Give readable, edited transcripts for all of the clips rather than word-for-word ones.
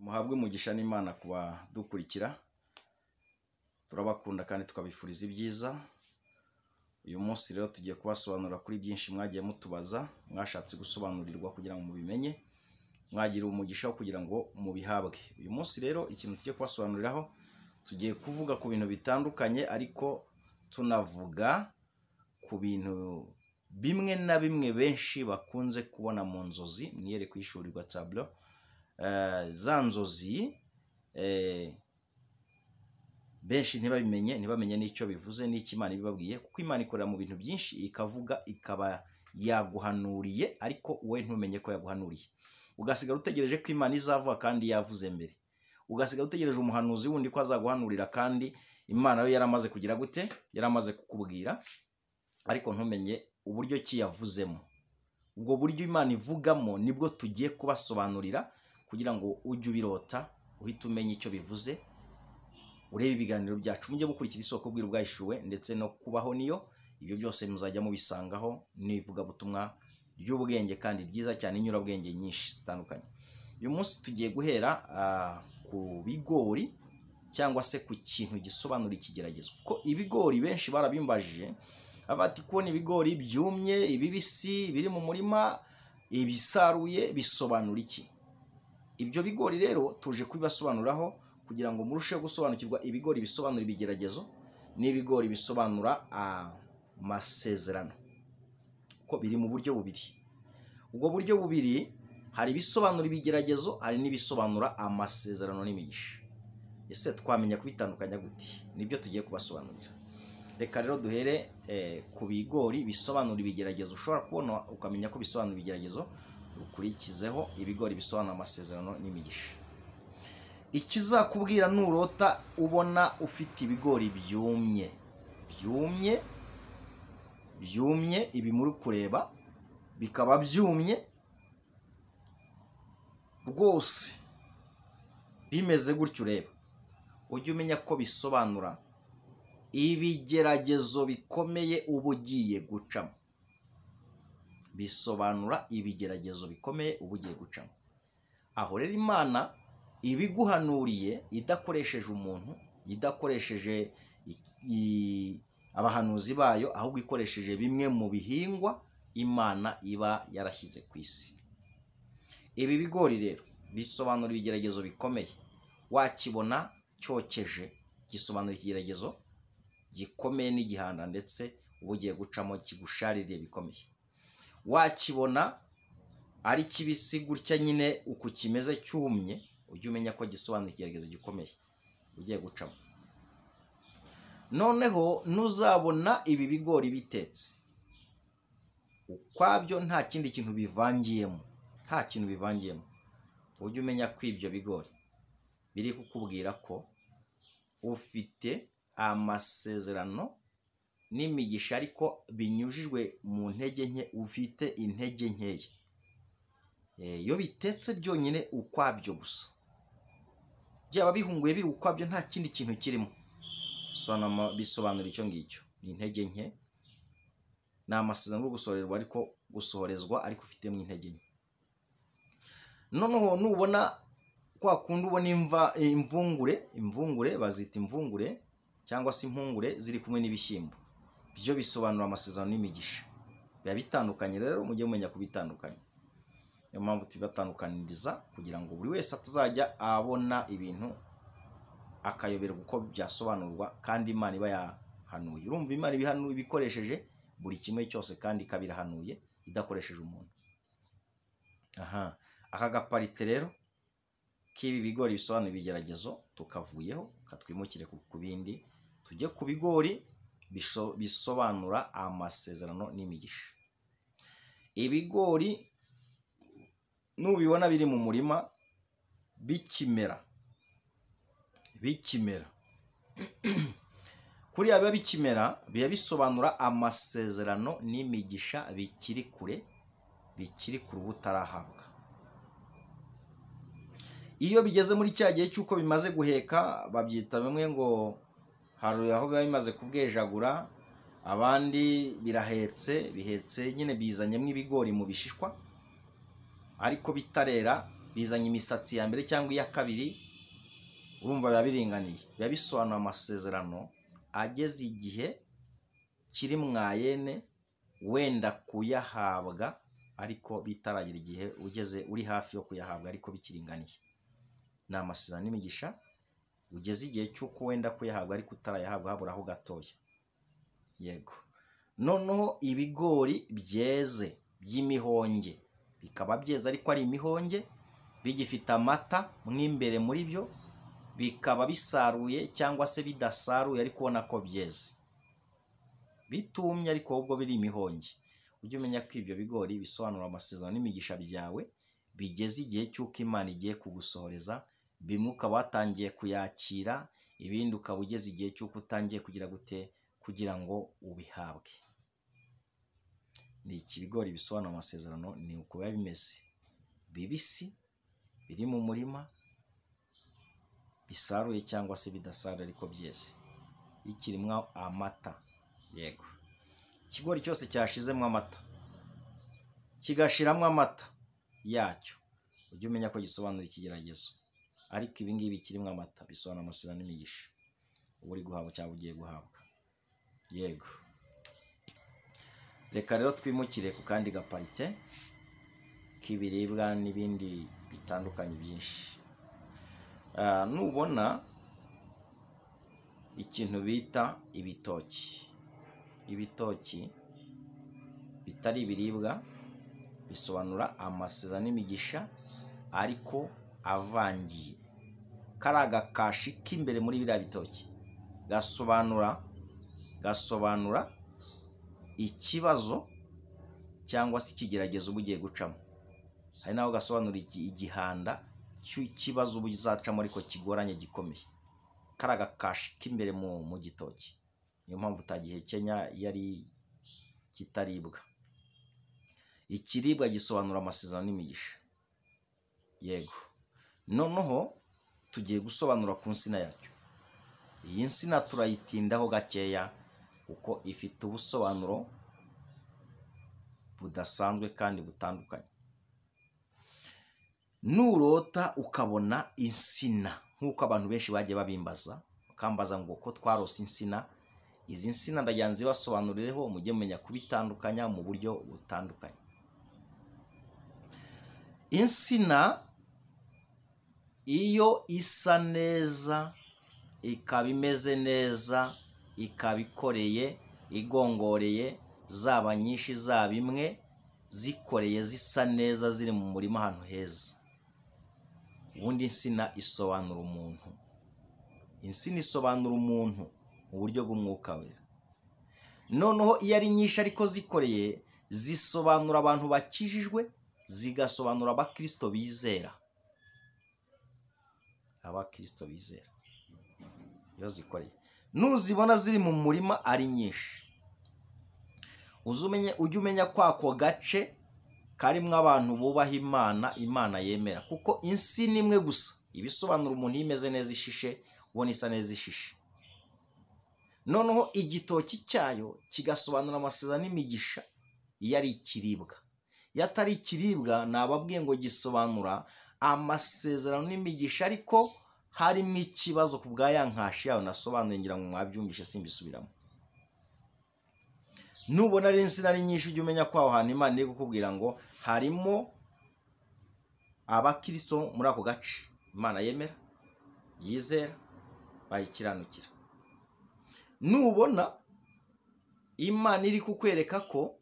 muhabwe umugisha n'Imana kuba dukurikira, turabakunda kandi tukabifuriza ibyiza. Uyu munsi rero tugiye kubasobanurira kuri byinshi mwagiye mutubaza, mwashatse gusobanurirwa kugira ngo mubimenye, mwagira umugisha wo kugira ngo mubihabwe. Uyu munsi rero ikintu tugiye kubasobanuriraho, tugiye kuvuga ku bintu bitandukanye, ariko tunavuga ku bintu bimwe na bimwe benshi bakunze kubona mu nzozi, mwiyere kwishurirwa tableau. Za nzozi benshi ntibamenye n'icyo bivuze n'icyo Imana ibibabwiye, kuko Imana ikorera mu bintu byinshi, ikavuga ikaba yaguhanuriye, ariko wowe ntumenye ko yaguhanuriye. Ugasigara utegereje ko Imana izavuga kandi yavuze mbere. Ugasigara utegereje umuhanuzi wundi ko azaguhanurira, kandi Imana yo yaramaze kugira gute, yaramaze kukubwira, ariko ntumenye uburyo ki yavuzemo. Ubwo buryo Imana ivugamo nibwo tugiye kubasobanurira, kugira ngo ujye ubirota uhite umenya icyo bivuze. Urebe ibiganiro byacu, mujye mukurikira isoko bw'Iru bwahishuwe, ndetse no kubaho niyo. Ibyo byose muzajya mubisangaho n'ivugabutumwa ry'ubwenge kandi ryiza cyane, inyurabwenge nyinshi zitandukanye. Uyu munsi tugiye guhera ku bigori, cyangwa se ku kintu gisobanura ikigeragezo. Kuko ibigori benshi barabimbajije, abati kubona ibigori byumye, ibibisi biri mu murima, ibisaruye bisobanura iki? Ibyo bigori rero tuje kubibasobanuraho kugira ngo murusheho gusobanukirwa ibigori bisobanura ibigeragezo n'ibigori bisobanura amasezerano, ko biri mu buryo bubiri. Ubwo buryo bubiri, hari ibisobanura ibigeragezo, hari n'ibisobanura amasezerano n'imigisha. Ese twamenya kubitandukanya gute? Nibyo tugiye kubasobanurira. Reka rero duhere ku bigori bisobanura ibigeragezo. Ushobora kubona ukamenya ko bisobanura ibigeragezo, dukurikizeho ibigori bisobanura amasezerano n'imigisha. Ikizakubwira nurota ubona ufite ibigori byumye, ibi muri kureba bikaba byumye rwose, bimeze gutyo, ureba ujye umenya ko bisobanura ibigeragezo bikomeye uba ugiye gucamo. Bisobanura ibigeragezo bikomeye uba ugiye gucamo. Aho rero Imana ibiguhanuriye idakoresheje umuntu, idakoresheje abahanuzi bayo, ahubwo ikoresheje bimwe mu bihingwa Imana iba yarashyize ku isi. Ibi bigori rero bisobanura ibigeragezo bikomeye. Wakibona cyokeje, gisobanura ikigeragezo gikomeye n'igihanda, ndetse uba ugiye gucamo kigushaririye bikomeye. Wakibona ari kibisi gutya nyine uko kimeze cyumye, ujye umenya ko gisobanura ikigeragezo gikomeye ugiye gucamo. Noneho nuzabona ibi bigori bitetse ukwabyo, nta kindi kintu bivangiyemo, ujye umenya ko ibyo bigori biri kukubwira ko ufite amasezerano n'imigisha, ariko binyujijwe mu ntege nke, ufite intege nkeya. Iyo bitetse byonyine ukwabyo gusa, byaba bihunguye biri ukwabyo, nta kindi kintu kirimo, bisobanura icyo ngicyo, ni intege nke, ni amasezerano yo gusohorezwa, ariko ufitemo intege nke. Noneho nubona kwa kundi ubona imvungure, bazita imvungure cyangwa se impungure ziri kumwe n'ibishyimbo, byo bisobanura amasezerano n'imigisha. Biba bitandukanye rero, mujye mumenya kubitandukanya. Niyo mpamvu tubibatandukaniriza, kugira ngo buri wese atazajya abona ibintu akayoberwa uko byasobanurwa, kandi Imana iba yahanuye. Urumva Imana ibikoresheje buri kimwe cyose, kandi ikabirahanuye idakoresheje umuntu. Aka gaparite rero k'ibi bigori bisobanura ibigeragezo tukavuyeho, katwimukire ku bindi, tujye ku bigori bisobanura amasezerano n'imigisha. Ibigori nubibona biri mu murima bikimera kuriya biba bikimera, biba bisobanura amasezerano n'imigisha bikiri kure ubutarahabwa. Iyo bigeze muri cya gihe cy'uko bimaze guheka, babyita bimwe ngo hari aho biba bimaze kubwejagura, abandi bihetse nyine bizanyemo ibigori mu bishishwa, ariko bitarera bizanye imisatsi ya mbere cyangwa iya kabiri, urumva biba biringaniye, biba bisobanura amasezerano ageze igihe kiri mwayene wenda kuyahabwa ariko bitaragira igihe ugeze uri hafi yo kuyahabwa ariko bikiringaniye. Ni amasezerano n'imigisha ugeze igihe cy'uko wenda kuyahabwa ariko utarayahabwa haburaho gatoya. Yego. Noneho ibigori byeze by'imihonge, bikaba byeze ariko ari imihonge, bigifite amata mw'imbere muri byo, bikaba bisaruye cyangwa se bidasaruye ariko ubona ko byeze, bitumye ariko ubwo biri imihonge. Ujye umenya ko ibyo bigori bisobanura amasezerano n'imigisha byawe bigeze igihe cy'uko Imana igiye kugusohoreza, bimwe ukaba watangiye kuyakira, ibindi ukaba ugeze igihe cy'uko utangiye kugira gute kugira ngo ubihabwe. Ni iki bigori bisobanura amasezerano, ni uko biba bimeze, bibisi, biri mu murima, bisaruye cyangwa se bidasaruye ariko byeze, bikirimwo amata. Yego. Ikigori cyose cyashizemo amata kigashiramwo amata yacyo, ujye umenya ko gisobanura ikigeragezo, ariko ibi ngibi kirimo amata bisobanura amasezerano n'imigisha uba uri guhabwa cyangwa ugiye guhabwa. Yego. Reka rero twimukire ku kandi gaparite k'ibiribwa n'ibindi bitandukanye byinshi. Nubona ikintu bita ibitoki, ibitoki bitari ibiribwa bisobanura amasezerano n'imigisha ariko avangiye. Kariya gakashi k'imbere muri biriya bitoki gasobanura ikibazo cyangwa se ikigeragezo uba ugiye gucamo. Hari naho gasobanura igihanda cy'ikibazo uba uzacamo ariko kigoranye gikomeye. Kariya gakashi k'imbere mu gitoki niyo mpamvu utagihekenya yari kitaribwa. Ikiribwa gisobanura amasezerano n'imigisha. Yego. Noneho tugiye gusobanura ku nsina yacyo. Iyi nsina turayitindaho gakeya kuko ifite ubusobanuro budasanzwe kandi butandukanye. Nurota ukabona insina nk'uko abantu benshi bagiye babimbaza, bakambaza ngo ko twarose insina, izi nsina ndagira nzibasobanurireho mujye mumenya kubitandukanya mu buryo butandukanye. Insina iyo isa neza, ikaba imeze neza, ikaba ikoreye, igongoreye, zaba nyinshi zaba imwe, zikoreye zisa neza ziri mu murima ahantu heza, ubundi insina isobanura umuntu. Insina isobanura umuntu mu buryo bw'umwuka wera. Noneho iyo ari nyinshi ariko zikoreye, zisobanura abantu bakijijwe, zigasobanura abakristo bizera. Abakristo bizera iyo zikoreye. Nuzibona ziri mu murima ari nyinshi, ujye umenya ko ako gace karimo abantu bubaha Imana, Imana yemera, kuko insina imwe gusa ibisobanura umuntu imeze neza ishishe, ubona isa neza ishishe. Noneho igitoki cyayo kigasobanura amasezerano n'imigisha iyo ari ikiribwa. Iyo atari ikiribwa nababwiye ngo gisobanura amasezerano n'imigisha ariko harimo ikibazo ku bwa ya nkashi yawe nasobanuye, ngira ngo mwabyumvishe simbisubiramo. Nubona ari insina ari nyinshi ujye umenya ko aho hantu Imana iri kukubwira ngo harimo abakristo muri ako gace Imana yemera, yizera, bayikiranukira. Nubona Imana iri kukwereka ko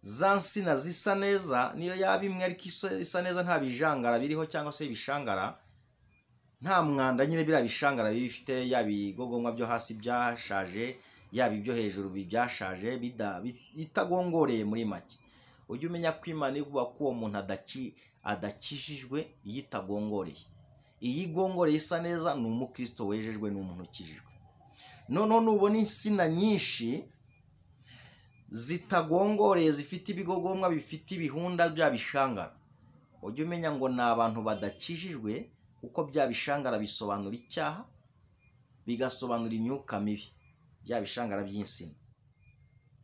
za nsina zisa neza, niyo yaba imwe ariko isa neza, nta bijangara biriho cyangwa se ibishangara, nta mwanda nyine biriya bishangara bifite, yaba ibigogomwa byo hasi byashaje, yaba ibyo hejuru byashaje, bitagongoreye muri make, ujye umenya ko Imana ivuga ko uwo muntu adakijijwe iyo itagongoreye. Iyo igongoreye isa neza ni umukristo wejejwe, ni umuntu ukijijwe. Noneho nubona insina nyinshi zitagongoreye, zifite ibigogomwa bifite ibihunda bya bishangara, ujye umenya ngo ni abantu badakijijwe, kuko bya bishangara bisobanura icyaha, bigasobanura imyuka mibi, bya bishangara by'insina.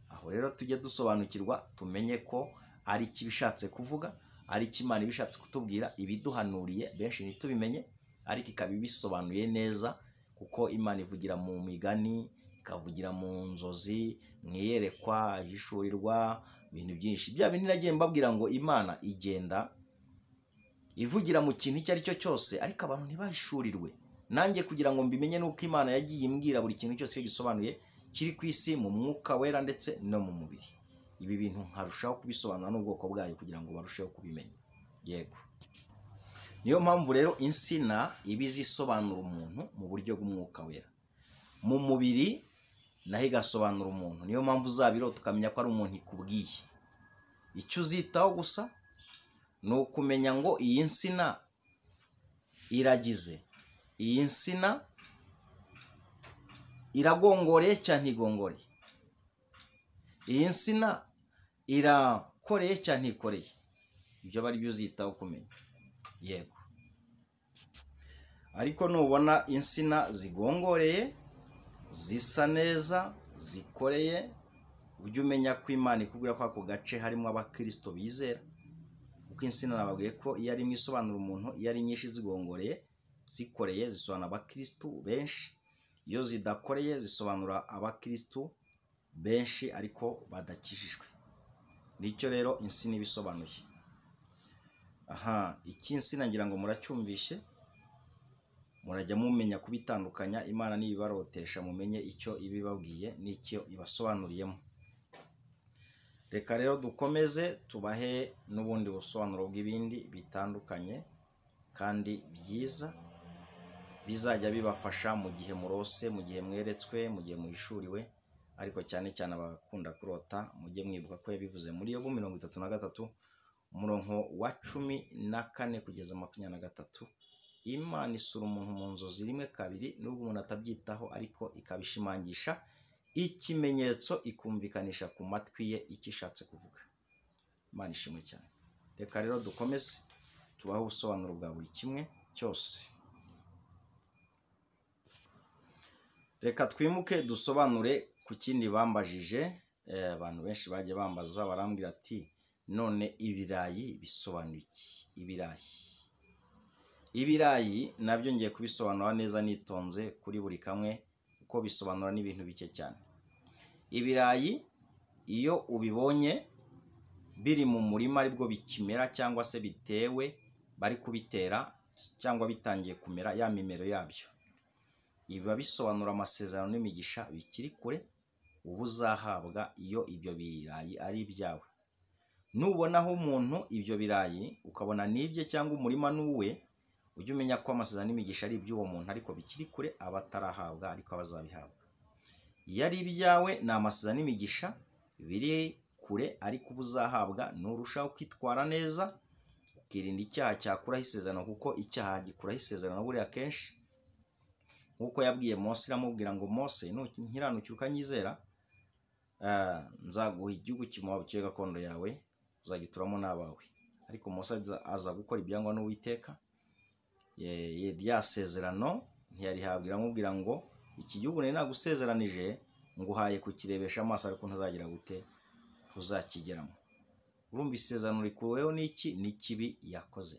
Aho rero tujye dusobanukirwa, tumenye ko ari ikibishatse kuvuga, ari cyo Imana ibishatse kutubwira, ibiduhanuriye benshi ntitubimenye, ariko ikaba ibisobanuye neza, kuko Imana ivugira mu migani, ikavugira mu nzozi, mu iyerekwa, ihishurirwa, ibintu byinshi. Bya bindi nagiye mbabwira ngo Imana igenda ivugira mu kintu icyo ari cyo cyose, ariko abantu ntibahishurirwe. Nanjye kugira ngo mbimenye nuko Imana yagiye imbwira buri kintu cyose cyo gisobanuye kiri ku isi, mu mwuka wera ndetse no mu mubiri. Ibi bintu nkarushaho kubisobanura n'ubwoko bwayo kugira ngo barusheho kubimenya. Yego. Niyo mpamvu rero insina iba izisobanura umuntu mu buryo bw'umwuka wera. Mu mubiri naho igasobanura umuntu. Niyo mpamvu uzabirota ukamenya ko ari umuntu ikubwiye. Icyo uzitaho gusa ni ukumenya ngo iyi nsina iragize, iyi nsina iragongoreye cyangwa ntigongoreye, iyi nsina irakoreye cyangwa ntikoreye. Ibyo aba ari byo uzitaho kumenya. Yego. Ariko nubona insina zigongoreye, zisa neza, zikoreye, ujye umenya ko Imana ikubwira ko ako gace harimo abakristo bizera. Kuko insina nababwiye ko iyo ari isobanura umuntu, iyo ari nyinshi zigongoreye, zikoreye zisobanura abakristo benshi, iyo zidakoreye zisobanura abakristo benshi ariko badakijijwe. Nicyo rero insina ibisobanuye. Aha, iki insina ngira ngo muracyumvishe, murajya mumenya kubitandukanya. Imana nibibarotesha mumenye icyo ibibabwiye n'icyo ibasobanuriyemo. Reka rero dukomeze tubahe n'ubundi busobanuro bw'ibindi bitandukanye kandi byiza, bizajya bibafasha mu gihe murose, mu gihe mweretswe, mu gihe muhishuriwe. Ariko cyane cyane abakunda kurota, mujye mwibuka ko yabivuze muri Yobu 33 umurongo wa 14 kugeza 23. Imana isura umuntu mu nzozi rimwe kabiri, nubwo umuntu atabyitaho, ariko ikabishimangisha ikimenyetso, ikumvikanisha ku matwi ye icyo ishatse kuvuga. Imana ishimwe cyane. Reka rero dukomeze tubaho ubusobanuro bwa buri kimwe cyose. Reka twimuke dusobanure ku kindi bambajije. Abantu benshi bagiye bambaza barambwira ati none ibirayi bisobanura iki? Ibirayi nabyo ngiye kubisobanura neza nitonze kuri buri kamwe, kuko bisobanura n'ibintu bike cyane. Ibirayi iyo ubibonye biri mu murima aribwo bikimera cyangwa se bitewe, bari kubitera cyangwa bitangiye kumera ya mimero yabyo, biba bisobanura amasezerano n'imigisha bikiri kure ubu uzahabwa iyo ibyo birayi ari ibyawe. Nubonaho umuntu ibyo birayi ukabona nibye cyangwa umurima nuwe, ujye umenya ko amasezerano n'imigisha ari iby'uwo muntu ariko bikiri kure, abatarahabwa ariko abazabihabwa. Iyo ari ibyawe ni amasezerano n'imigisha biri kure ariko uzahabwa, nurushaho kwitwara neza ukirinda icyaha cyakuraho isezerano, kuko icyaha gikuraho isezerano buriya kenshi. Nkuko yabwiye Mose, iramubwira ngo Mose, nkiranukira ukanyizera, nzaguha igihugu cy'Imowabu cyo gakondo yawe, uzagituramo n'abawe. Ariko Mose aza gukora ibyangwa n'Uwiteka, rya sezerano ntiyarihabwa. Iramubwira ngo iki gihugu nari nagusezeranije nguhaye kukirebesha amaso, ariko ntuzagira gute, ntuzakigeramo. Urumva isezerano rikuweho n'iki? N'ikibi yakoze.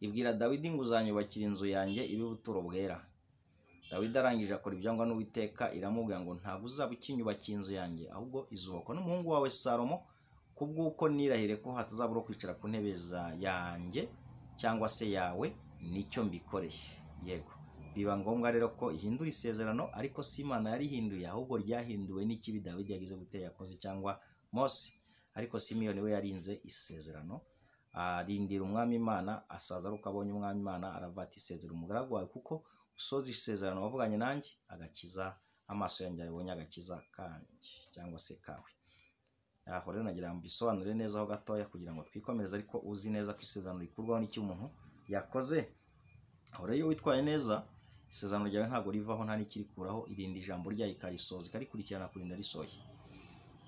Ibwira Dawidi ngo uzanyubakira inzu yanjye ibe ubuturo bwera. Dawidi arangije akora ibyangwa n'Uwiteka, iramubwira ngo ntabwo uzaba ukinyubakiye inzu yanjye, ahubwo izubakwa n'umuhungu wawe Salomo, kubw'uko nirahire ko hatazabura kwicara ku ntebe yanjye cyangwa se yawe, nicyo mbikoreye. Yego. Biba ngombwa rero ko ihindura isezerano, ariko si Imana yarihinduye, ahubwo ryahinduwe n'ikibi Dawidi yagize gute, yakoze cyangwa Mose. Ariko Simiyoni we yarinze isezerano, arindira umwami Imana, asaza ari uko abonye umwami Imana, aravuga ati sezera umugaragu wawe kuko usoza isezerano wavuganye nanjye, agakiza amaso yanjye abonye agakiza kanjye cyangwa se kawe. Aho rero nagira ngo bisobanure neza ho gatoya kugira ngo twikomereze, ariko uzi neza ko isezerano rikurwaho n'icyo umuntu yakoze. Aho rero iyo witwaye neza, isezerano ryawe ntabwo rivaho, nta n'ikirikuraho, irindi ijambo ryayo ikarisoza, ikarikurikirana kurinda risoye.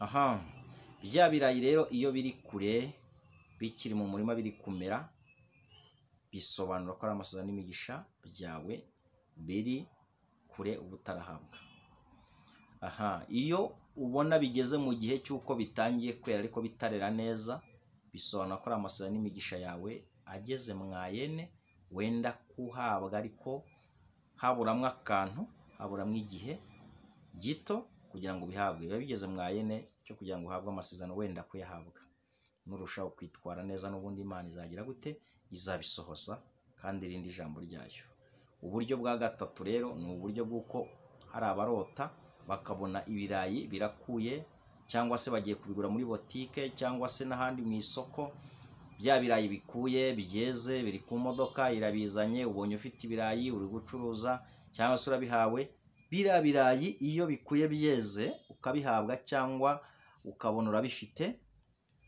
Aha, bya birayi rero iyo biri kure, bikiri mu murima, biri kumera, bisobanura ko ari amasezerano n'imigisha byawe biri kure ubutarahabwa. Aha, iyo ubona bigeze mu gihe cy'uko bitangiye kwera ariko bitarera neza, bisobanura ko ari amasezerano n'imigisha yawe ageze mwayene wenda kuhabwa, ariko haburamwo akantu, haburamwo igihe gito kugira ngo bihabwe. Biba bigeze mwayene cyo kugira ngo uhabwe amasezerano wenda kuyahabwa. Nurushaho kwitwara neza n'ubundi Imana izagira gute, izabisohoza kandi irindi jambo ryayo. Uburyo bwa gatatu rero ni uburyo bw'uko hari abarota bakabona ibirayi birakuye, cyangwa se bagiye kubigura muri botike cyangwa se n'ahandi mu isoko, bya birayi bikuye byeze biri ku modoka irabizanye, ubonye ufite ibirayi uri gucuruza cyangwa se urabihawe. Biriya birayi iyo bikuye byeze ukabihabwa cyangwa ukabona urabifite,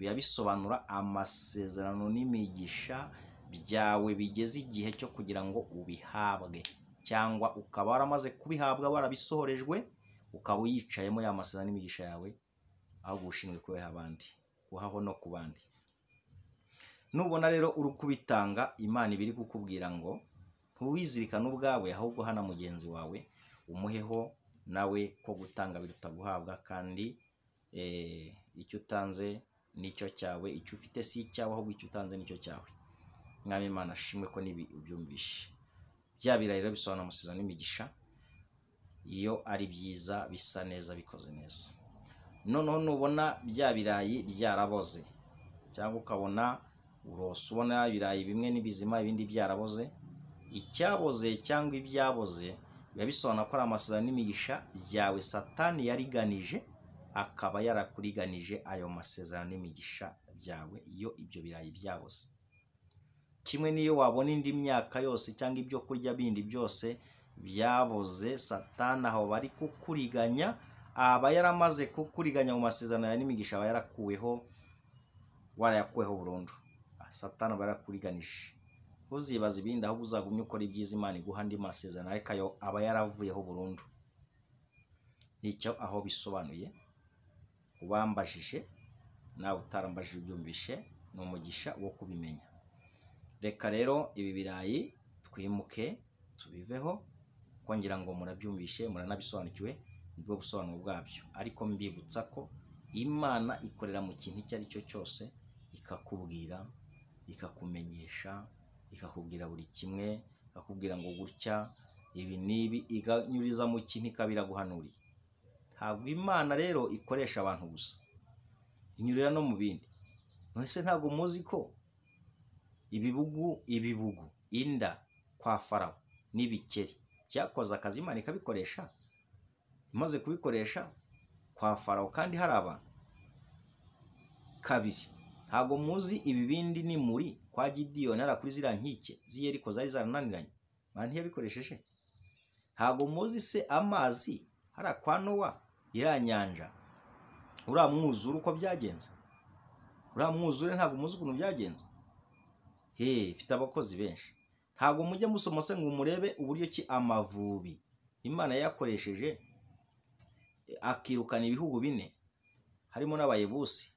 biba bisobanura amasezerano n'imigisha byawe bigeze igihe cyo kugira ngo ubihabwe, cyangwa ukaba waramaze kubihabwa warabisohorejwe, ukaba uyicayemo ya masezerano n'imigisha yawe, aho gushinzwe kubiha abandi, kuhaho no ku bandi. Nubona rero uri kubitanga, Imana ibiri kukubwira ngo ntuwizirikane ubwawe, ahubwo hana mugenzi wawe umuheho nawe ko gutanga biruta guhabwa, kandi icyo utanze nicyo cyawe, icyo ufite si icyawe ahubwo icyo utanze nicyo cyawe. Mwami Imana ashimwe ko nibi ubyumvishe. Bya birayi rero bisobanura amasezerano n'imigisha iyo ari byiza, bisa neza, bikoze neza. Noneho nubona bya birayi byaraboze, cyangwa ukabona urose ubona ibirayi bimwe n'ibizima ibindi byaraboze, icyaboze cyangwa ibyaboze biba bisobanura ko ari amasezerano n'imigisha byawe Satani yariganije, akaba yarakuriganije ayo masezerano n'imigisha byawe iyo ibyo birayi byaboze. Kimwe niyo wabona indi myaka yose cyangwa ibyo kurya bindi byose byaboze, Satani aho bari kukuriganya aba yaramaze kukuriganya mu masezerano ya n'imigisha, aba yarakuweho, warayakuweho burundu. Satani aba yarakuriganije. Uzibaza ibindi, ahubwo uzagumye ukora ibyiza Imana iguha andi masezerano, ariko ayo aba yaravuyeho burundu. Nicyo aho bisobanuye. Ubambajije nawe utarambajije ubyumvishe, ni umugisha wo kubimenya. Reka rero ibi birayi twimuke tubiveho, kongera ngo murabyumvishe muranabisobanukiwe, nibwo busobanuro bwabyo. Ariko mbibutsa ko Imana ikorera mu kintu icyo ari cyo cyose, ikakubwira, ikakumenyesha, ikakubwira buri kimwe, ikakubwira ngo gutya ibi nibi, ikanyuriza mu kintu ikabira guhanuriye. Ntabwo Imana rero ikoresha abantu gusa, inyurira no mu bindi. Nonese ntabwo muzi ko ibibugu inda kwa Farawo n'ibikeri cyakoze akazi Imana ikabikoresha? Imaze kubikoresha kwa Farawo kandi hari abantu. Kabiri, ntabwo muzi ibibindi ni muri kwa Gideyoni ara kuri ziriya nkike z'Yeriko zari zarananiranye, Imana ntiyabikoresheje? Ntabwo muzi se amazi hari kwa Nowa, iriya nyanja, uriya mwuzure uko byagenze? Uriya mwuzure ntabwo muzi ukuntu byagenze? Ifite abakozi benshi. Ntabwo mujya musoma se ngo murebe uburyo ki Amavubi Imana yakoresheje akirukana ibihugu 4 harimo n'Abayebusi,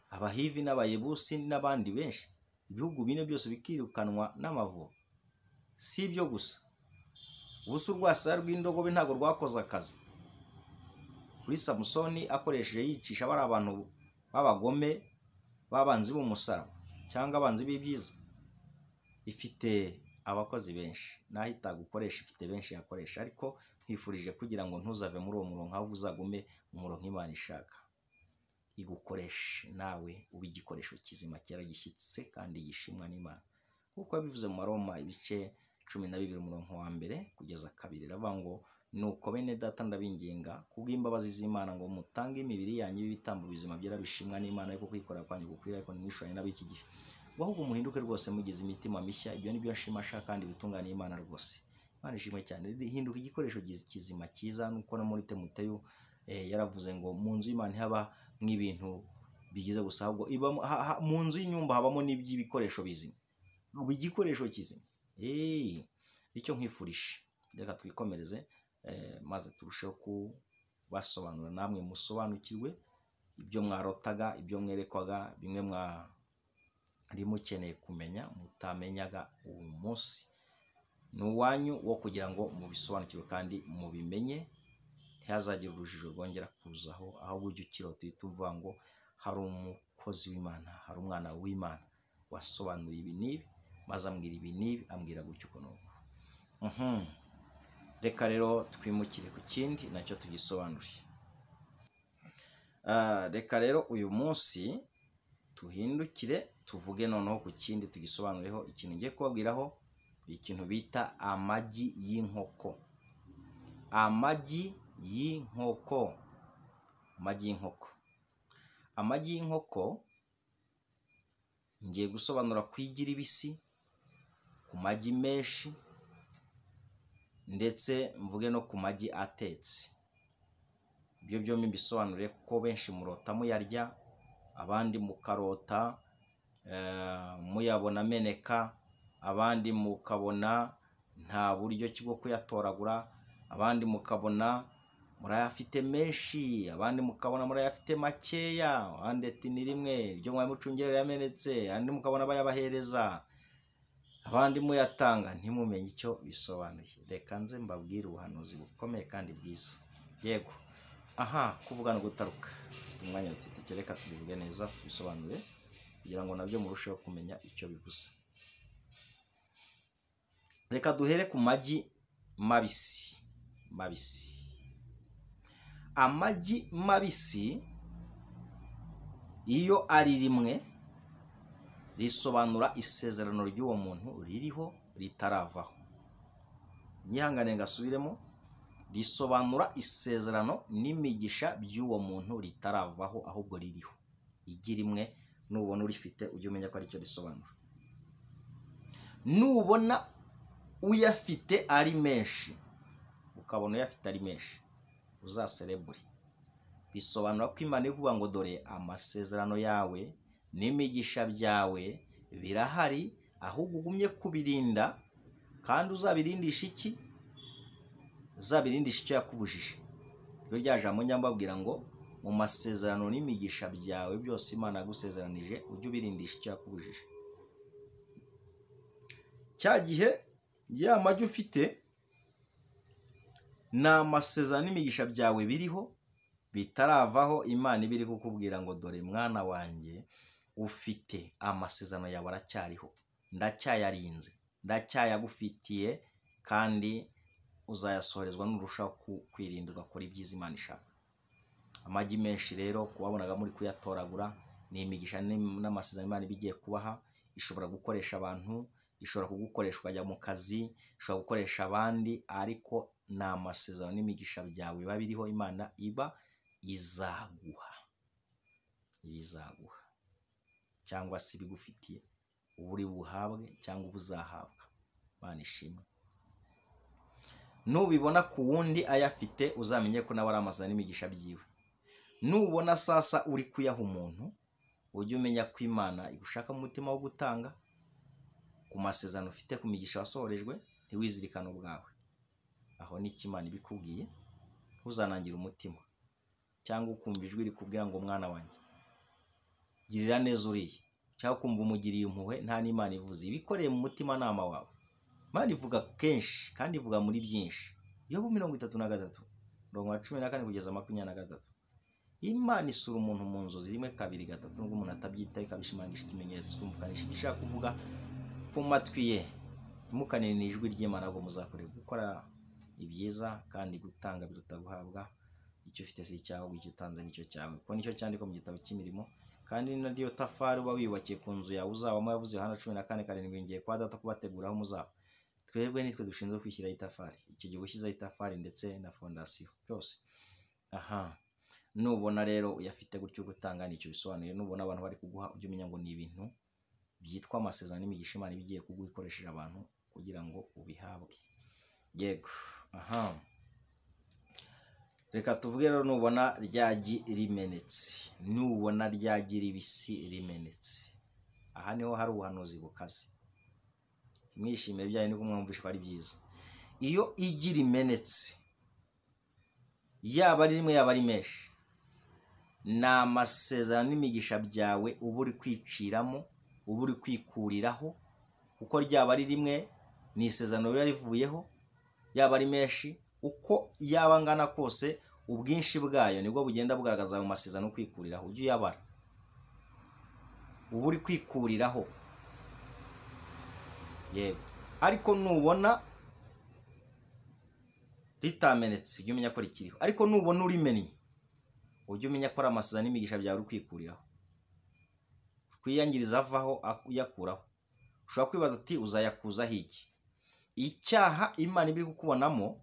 Abahivi n'Abayebusi n'abandi benshi. Ibihugu 4 byose bikirukanwa n'Amavubi. Si ibyo gusa, ubuso rwasaya rw'indogobe ntabwo rwakoze akazi kuri Samusoni akoresheje yicisha bari abantu b'abagome babanzi b'umusaraba cyangwa abanzi b'ibyiza. Ifite abakozi benshi, nahita gukoresha ifite benshi yakoresha, ariko nkwifurije kugira ngo ntuzave muri uwo murongo, ahubwo uzagume mu murongo Imana ishaka igukoreshe, nawe ube igikoresho kizima cyera gishyitse kandi gishimwa n'Imana. Kuko yabivuze mu Maroma ibice 12 umurongo wa 1 kugeza 2, ravuga ngo nuko bene data ndabinginga kubw'imbabazi z'Imana ngo mutange imibiri yanyu y'ibitambo bizima byera bishimwa n'Imana, ariko kwikorera kwanyu gukwira, ariko nimwishurane n'abiki gihe, ahubwo muhinduke rwose mugize imitima mishya. Ibyo nibyo nshimasha kandi bitunganiye Imana rwose. Imana ishimwe cyane. Hinduka igikoresho kizima cyiza, nuko no muri Timoteyo yaravuze ngo mu nzu y'Imana haba nk'ibintu bigize gusa, ahubwo mu nzu y'inyumba habamo n'iby'ibikoresho bizima, ubu igikoresho kizima. Icyo nkwifurisha, reka twikomereze maze turusheho kubasobanura, namwe musobanukirwe ibyo mwarotaga, ibyo mwerekwaga, bimwe mwari mukeneye kumenya mutamenyaga. Uwo munsi ni uwanyu wo kugira ngo mubisobanukirwe kandi mubimenye, ntihazagire urujijo rwongera kuzaho, ahubwo ujye ukirota uhita uvuga ngo hari umukozi w'Imana, hari umwana w'Imana wasobanuye ibi n'ibi, maze ambwira ibi n'ibi, ambwira gutyo uko nuko. Reka rero twimukire ku kindi nacyo tugisobanuriye. Reka rero uyu munsi tuhindukire tuvuge noneho ku kindi tugisobanurireho. Ikintu ngiye kubabwiraho ikintu bita amagi y'inkoko. Amagi y'inkoko. Amagi y'inkoko. Amagi y'inkoko ngiye gusobanura ku igi ribisi, ku magi menshi, ndetse mvuge no ku magi atetse. Ibyo byombi mbisobanure kuko benshi murota muyarya, abandi mukarota muyabona ameneka, abandi mukabona nta buryo bwo kuyatoragura, abandi mukabona murayafite menshi, abandi mukabona murayafite makeya, abandi ati ni rimwe ryo mwaye mucungere yamenetse, abandi mukabona bayabahereza, abandi muyatanga ntimumenye icyo bisobanuye. Reka nze mbabwire ubuhanuzi bukomeye kandi bwiza. Yego, kuvuga no gutaruka. Ufite umwanya w'itsitike, reka tubivuge neza tubisobanure kugira ngo nabyo murusheho kumenya icyo bivuze. Reka duhere ku magi mabisi. Amagi mabisi iyo ari rimwe risobanura isezerano ry'uwo muntu ririho ritaravaho. Nyihangane ngasubiremo, risobanura isezerano n'imigisha by'uwo muntu ritaravaho, ahubwo ririho. Igi rimwe nubona urifite ujye umenya ko ari cyo risobanura. Nubona uyafite ari menshi, ukabona uyafite ari menshi, uzaserebure. Bisobanura ko Imana ikuvuga ngo dore amasezerano yawe n'imigisha byawe birahari, ahubwo ugumye kubirinda. Kandi uzabirindisha iki? Uzabirindisha icyo yakubujije. Iyo rya jambo nyambabwira ngo mu masezerano n'imigisha byawe byose Imana yagusezeranije ujye ubirindisha icyo yakubujije. Cya gihe ya magi ufite na amasezerano n'imigisha byawe biriho bitaravaho, Imana ibiri kukubwira ngo dore mwana wanjye, ufite amasezerano yawe aracyariho, ndacyayarinze, ndacyayagufitiye, kandi uzayasohorezwa n'urushaho kwirinda ugakora ibyiza Imana ishaka. Amagi menshi rero kubabonaga muri kuyatoragura ni imigisha n'amasezerano Imana bigiye kubaha. Ishobora gukoresha abantu, ishobora kugukoresha ukajya mu kazi, ishobora gukoresha abandi, ariko ni amasezerano n'imigisha byawe biba biriho, Imana iba izaguha. Ibizaguha cyangwa se bigufitiye, uburi buhabwe cyangwa ubuzahabwa. Imana ishimwe. Nubibona ku wundi ayafite, uzamenye ko nawe ari amasezerano n'imigisha byiwe. Nubona sasa uri kuyaha umuntu, ujye umenya ko Imana igushaka mu mutima wo gutanga. Ku masezerano ufite, ku migisha wasohorejwe, ntiwizirikane ubwawe. Aho ni Imana ibikubwiye. Ntuzanangire umutima cyangwa ukumva ijwi rikubwira ngo mwana wanjye girira neza uriye, cyangwa kumva umugiriye impuhwe nta n'Imana ivuze. Ibikoreye mu mutima nama wawe. Imana ivuga kenshi kandi ivuga muri byinshi. Yobu 33 14 kugeza 23. Imana isura umuntu mu nzozi rimwe kabiri gatatu, nubwo umuntu atabyitaye ikabishimangisha ikimenyetso kumvukanisha ibishaka kuvuga ku matwi ye. Ntimukanire n'ijwi ry'Imana ngo muzakore gukora ibyiza, kandi gutanga biruta guhabwa. Icyo ufite si icyawe, icyo utanze nicyo cyawe. Ko nicyo cyandikwa mu gitabo cy'imirimo. Kandi nariyo tafari uba wiyubakiye ku nzu yawe uzabamo, yavuze Yohana 14:7, ngiye kwa Data kubateguraho muzaba. Twebwe nitwe dushinzwe kwishyiraho itafari. Icyo gihe ushyizeho itafari ndetse na fondasiyo byose. Nubona rero uyafite gutyo gutanga nicyo bisobanuye. Nubona abantu bari kuguha, ujye umenya ngo ni ibintu byitwa amasezerano n'imigisha Imana bigiye kugukoresheje abantu kugira ngo ubihabwe. Yego. Reka tuvuge rero, nubona ryagi rimenetse, nubona ryagi ribisi rimenetse, aha niho hari ubuhanuzi bukaze. Mwishimire byaye niko mwumvisha ari byiza. Iyo igi rimenetse, yaba ari rimwe yaba ari menshi, na amasezerano n'imigisha byawe uba uri kwiciramo, uba uri kwikuriraho. Uko ryaba ari rimwe ni isezerano riba rivuyeho, yaba ari menshi, uko yaba angana kose ubwinshi bwayo nibwo bugenda bugaragaza mu masezerano kwikuriraho. Ujye uyabara. uba uri kwikuriraho. Yego, ariko nubona ritamenetse ujye umenya ko rikiriho, ariko nubona urimennye ujye umenya ko ari amasezerano n'imigisha byawe uri kwikuriraho, kwiyangiriza avaho uyakuraho. Ushobora kwibaza ati uzayakuzaho iki? Icyaha Imana iri kukubonamo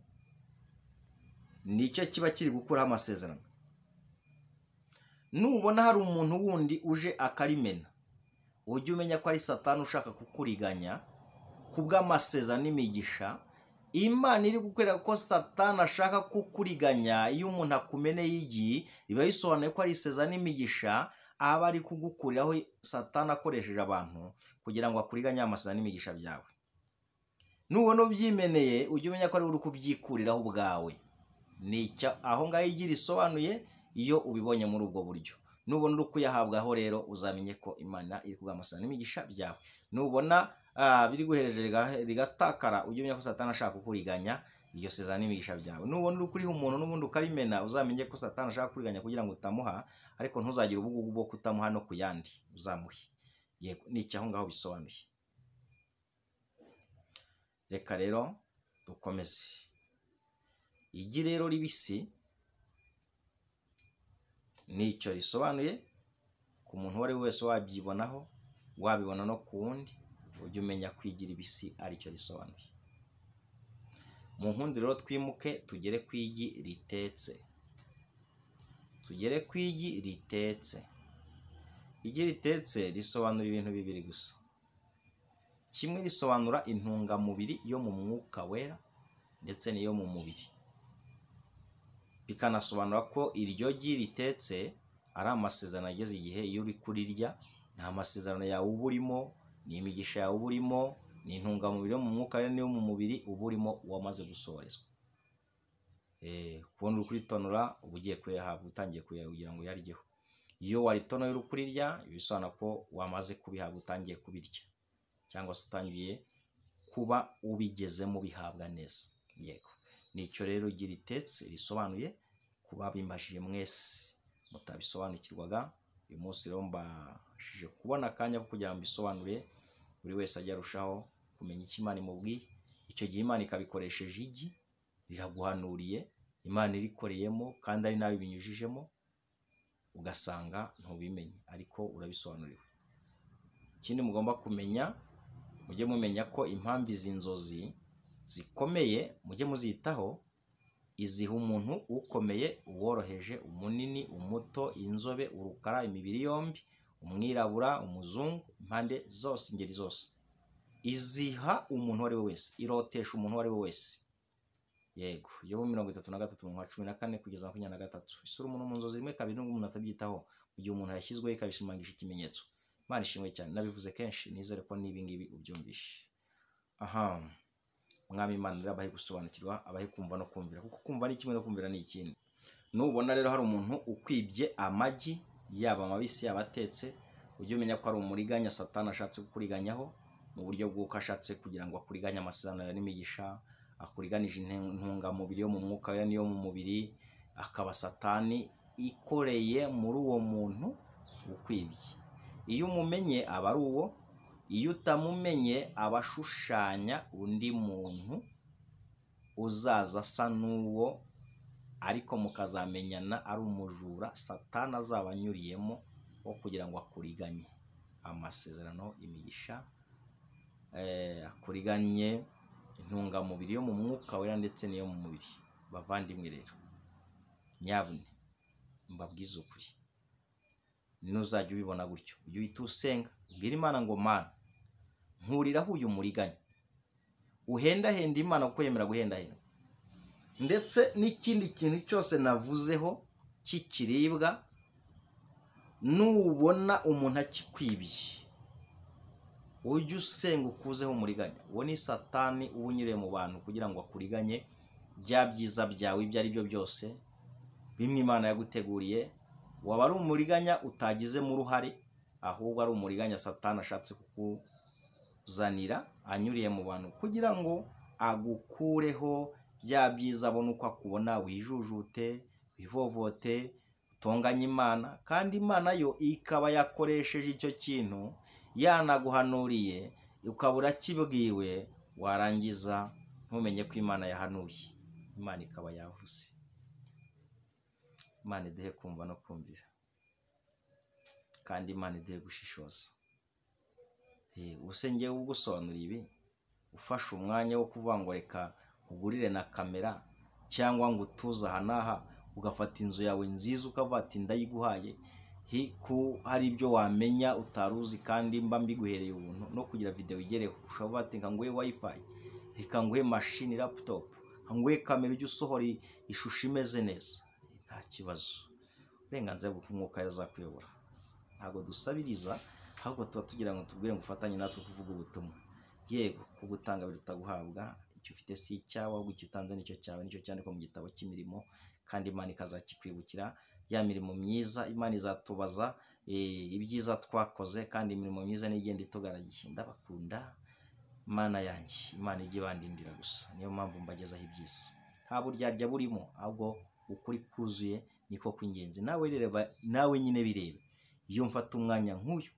nicyo kiba kiri gukuraho amasezerano. Nubona hari umuntu wundi uje akarimena, ujye umenya ko ari Satani ushaka kukuriganya kubw'amasezerano n'imigisha. Imana iri gukwereka ko Satani ashaka kukuriganya. Iyo umuntu akumeneye igi, biba bisobanuye ko ari isezerano n'imigisha aba ari kugukuriraho Satani akoresheje abantu kugira ngo akuriganye amasezerano n'imigisha byawe. Nubona ubyimeneye ujye umenya ko ari uri kubyikuriraho ubwawe. Nicyo aho ngaho igi risobanuye iyo ubibonye muri ubwo buryo. Nubona uri kuyahabwaho rero uzamenye ko Imana iri kuguha amasezerano n'imigisha byawe. Nubona biri guhereje rigatakara ujye umenya ko Satani ashaka kukuriganya iyo sezerano n'imigisha byawe. Nubona uri kuriha umuntu n'ubundi ukarimena uzamenye ko Satani ashaka kuriganya kugira ngo utamuha, ariko ntuzagire ubugugu bwo kutamuha no ku yandi uzamuhe. Yego, nicyo aho ngaho bisobanuye. Reka rero dukomeze. Igi rero ribisi nicyo risobanuye ku muntu uwo ari we wese wabyibonaho, wabibona no ku wundi, ujye umenya ko igi ribisi aricyo risobanuye. Mu nkundi rero twimuke tugere ku igi ritetse. Tugere ku igi ritetse. Igi ritetse risobanura ibintu bibiri gusa. Kimwe risobanura intungamubiri yo mu mwuka wera ndetse n'iyo mu mubiri. Bikanasobanura ko iryo gi ritetse ari amasezerano ageze igihe iyo uri kurirya nta masezerano yawe uba urimo, ni imigisha yawe uba urimo, ni intungamubiri yo mu mwuka wera n'iyo mu mubiri uba urimo wamaze gusohorezwa. Kubona uri kuritonora uba ugiye kuyahabwa, utangiye kuyahabwa kugira ngo uyaryeho. Iyo waritonoye uri kurirya bisobanura ko wamaze kubihabwa, utangiye kubirya, cyangwa se utangiye kuba ubigezemo bihabwa neza. Yego, nicyo rero igi ritetse risobanuye. Kuba bimbashije mwese mutabisobanukirwaga, uyu munsi rero mbashije kubona akanya ko kugira ngo mbisobanure, buri wese ajya arushaho kumenya icyo Imana imubwiye. Icyo gihe Imana ikabikoresheje igi riraguhanuriye, Imana irikoreyemo kandi ari nawe binyujijemo, ugasanga ntubimenye ariko urabisobanuriwe. Ikindi mugomba kumenya, mujye mumenya ko impamvu izi nzozi zikomeye mujye muzitaho, iziha umuntu ukomeye, uworoheje, umunini, umuto, inzobe, urukara, imibiri yombi, umwirabura, umuzungu, impande zose, ingeri zose. Iziha umuntu ari we wese, irotesha umuntu ari we wese. Yego, Yobu 33:14 kugeza 23. Isura umuntu mu nzozi rimwe kabiri n'ubwo umuntu atabyitaho, mu gihe umuntu yashyizweho ikabishimangisha ikimenyetso. Imana ishimwe cyane. Nabivuze kenshi, nizere ko nibi ngibi ubyumvishe. Aha, Mwami Imana rero abahe gusobanukirwa, abahe kumva no kumvira, kuko kumva ni kimwe no kumvira ni ikindi. Nubona rero hari umuntu ukwibye amagi, yaba amabisi yaba atetse, ujye umenya ko ari umuriganya Satani ashatse kukuriganyaho mu buryo bw'uko ashatse kugira ngo akuriganye amasezerano n'imigisha, akuriganije intungamubiri yo mu mwuka wera n'iyo mu mubiri, akaba Satani ikoreye muri uwo muntu ukwibye. Iyo umumenye aba ari uwo, iyo utamumenye aba ashushanya undi muntu uzaza asa n'uwo, ariko mukazamenyana ari umujura Satani azaba anyuriyemo wo kugira ngo akuriganye amasezerano, imigisha, akuriganye intungamubiri yo mu mwuka wera ndetse n'iyo mu mubiri. Bavandimwe rero, nyabune mbabwize ukuri, nuzajya ubibona gutyo ujye uhita usenga, ubwira Imana ngo Mana nkuriraho uyu muriganya, uhendahenda Imana kuko yemera guhendahenda. Ndetse n'ikindi kintu cyose navuzeho cy'ikiribwa, nubona umuntu akikwibye ujye usenga ukuzeho umuriganya. Uwo ni Satani uba unyuriye mu bantu kugira ngo akuriganye bya byiza byawe ibyo ari byo byose bimwe Imana yaguteguriye. Waba ari umuriganya utagizemo uruhare, ahubwo ari umuriganya Satani ashatse kukuzanira anyuriye mu bantu kugira ngo agukureho bya byiza abone uko akubona, wijujute, wivovote, utonganya Imana, kandi Imana yo ikaba yakoresheje icyo kintu yanaguhanuriye ukabura kibwiwe, warangiza ntumenye ko Imana yahanuye, Imana ikaba yavuze. Imana iduhe kumva no kumvira, kandi Imana iduhe gushishoza. Ngewe ugusobanura ibi ufashe umwanya wo kuvuga ngo reka ugurire na kamera cyangwa ngo utuze aha n'aha, ugafata inzu yawe nziza ukavuga ati ndayiguhaye, hari ibyo wamenya utaruzi kandi mba mbiguhereye ubuntu no kugira video igereho. Ushobora ati nguhe wifi, reka nguhe machine laptop, nguhe kamera ujye usohora ishusho imeze neza, nta kibazo. Uburenganzira bw'umwuka yazakuyobora, ntabwo dusabiriza, ahubwo tuba tugira ngo tubwire ngo ufatanye natwe kuvuga ubutumwa. Yego kugutanga biruta guhabwa, icyo ufite si icyawe, ahubwo icyo utanze nicyo cyawe, nicyo cyandikwa mu gitabo cy'imirimo, kandi Imana ikazakikwibukira. Ya mirimo myiza Imana izatubaza ibyiza twakoze, kandi imirimo myiza n'igenda itugaragiye. Ndabakunda Imana yanjye, Imana ijye bandindira gusa, niyo mpamvu mbagezaho ibyiza, nta buryarya burimo, ahubwo ukuri kuzuye niko kw'ingenzi. Nawe nyine birebe, iyo mfata umwanya nk'uyu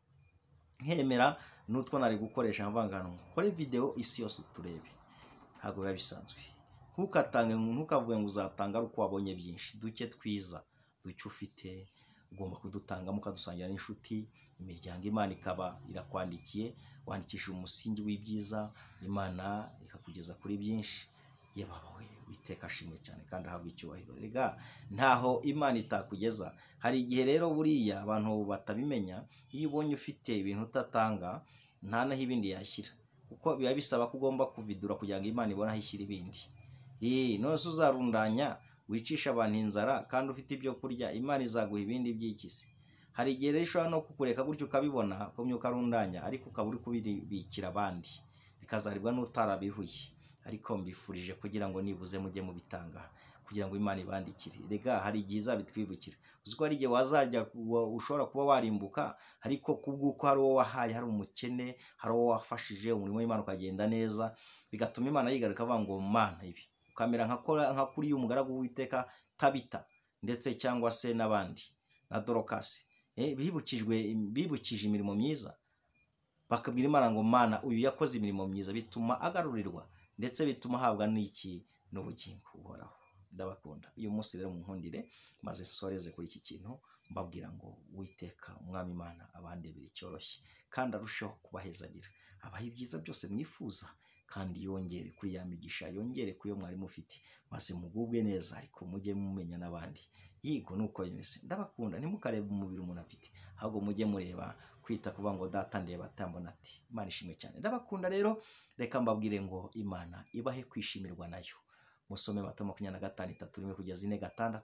nkemera n'utwo nari gukoresha mvangano nkore video isi yose turebe, ntabwo biba bisanzwe. Ntukavuge ngo uzatanga ari uko wabonye byinshi. Duke twiza, duke ufite, ugomba kudutanga mukadusangira n'inshuti, imiryango. Imana ikaba irakwandikiye, wandikishije umusingi w'ibyiza, Imana ikakugeza kuri byinshi. Yebawe Uwiteka ashimwe cyane kandi ahabwa icyubahiro. Rega ntaho Imana itakugeza. Hari igihe rero buriya abantu batabimenya, iyo ubonye ufite ibintu utatanga, nta naho ibindi yashyira, kuko biba bisaba ko ugomba kuvidura kugira ngo Imana ibone aho ishyira ibindi. Nose uzarundanya wicisha abantu inzara kandi ufite ibyo kurya, Imana izaguha ibindi by'ikisi. Hari igihe rero ishobora no kukureka gutyo ukabibona kumye ukarundanya, ariko ukaba uri kubibikira abandi, bikazaribwa n'utarabihuye. Ariko mbifurije kugira ngo nibuze mujye mu bitanga, kugira ngo Imana ibandikire. Rega hari igihe izabitwibukira. Uzi ko hari igihe wazajya ushobora kuba warimbuka, ariko kubw'uko hari uwo wahaye, hari umukene, hari uwo wafashije, umurimo w'Imana ukagenda neza, bigatuma Imana yigaruka avuga ngo Mana ibi, ukamera nka kuri umugaragu w'Uwiteka Tabita, ndetse cyangwa se n'abandi na Dorokasi, bibukije imirimo myiza, bakabwira Imana ngo Mana uyu yakoze imirimo myiza, bituma agarurirwa, ndetse bituma ahabwa n'iki n'ubugingo buhoraho. Ndabakunda. Uyu munsi rero munkundire maze nsoreze kuri iki kintu, mbabwira ngo Uwiteka Umwami Imana abandebera icyoroshye, kandi arushaho kubahezagira, abaha ibyiza byose mwifuza, kandi yongere kuri ya migisha, yongere kuyo mwari mufite, maze mugubwe neza, ariko mujye mumenya n'abandi. Yego nuko bimeze. Ndabakunda. Ntimukarebe umubiri umuntu afite, ahubwo mujye mureba kwita kuvuga ngo data ndeba atambona ati. Imana ishimwe cyane. Ndabakunda rero, reka mbabwire ngo Imana ibahe kwishimirwa nayo. Musome Matayo 25:3 kugeza 4:6,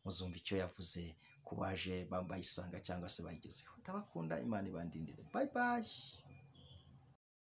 muzumva icyo yavuze ku baje bayisanga cyangwa se bayigezeho. Ndabakunda. Imana ibandindire. Bye bye.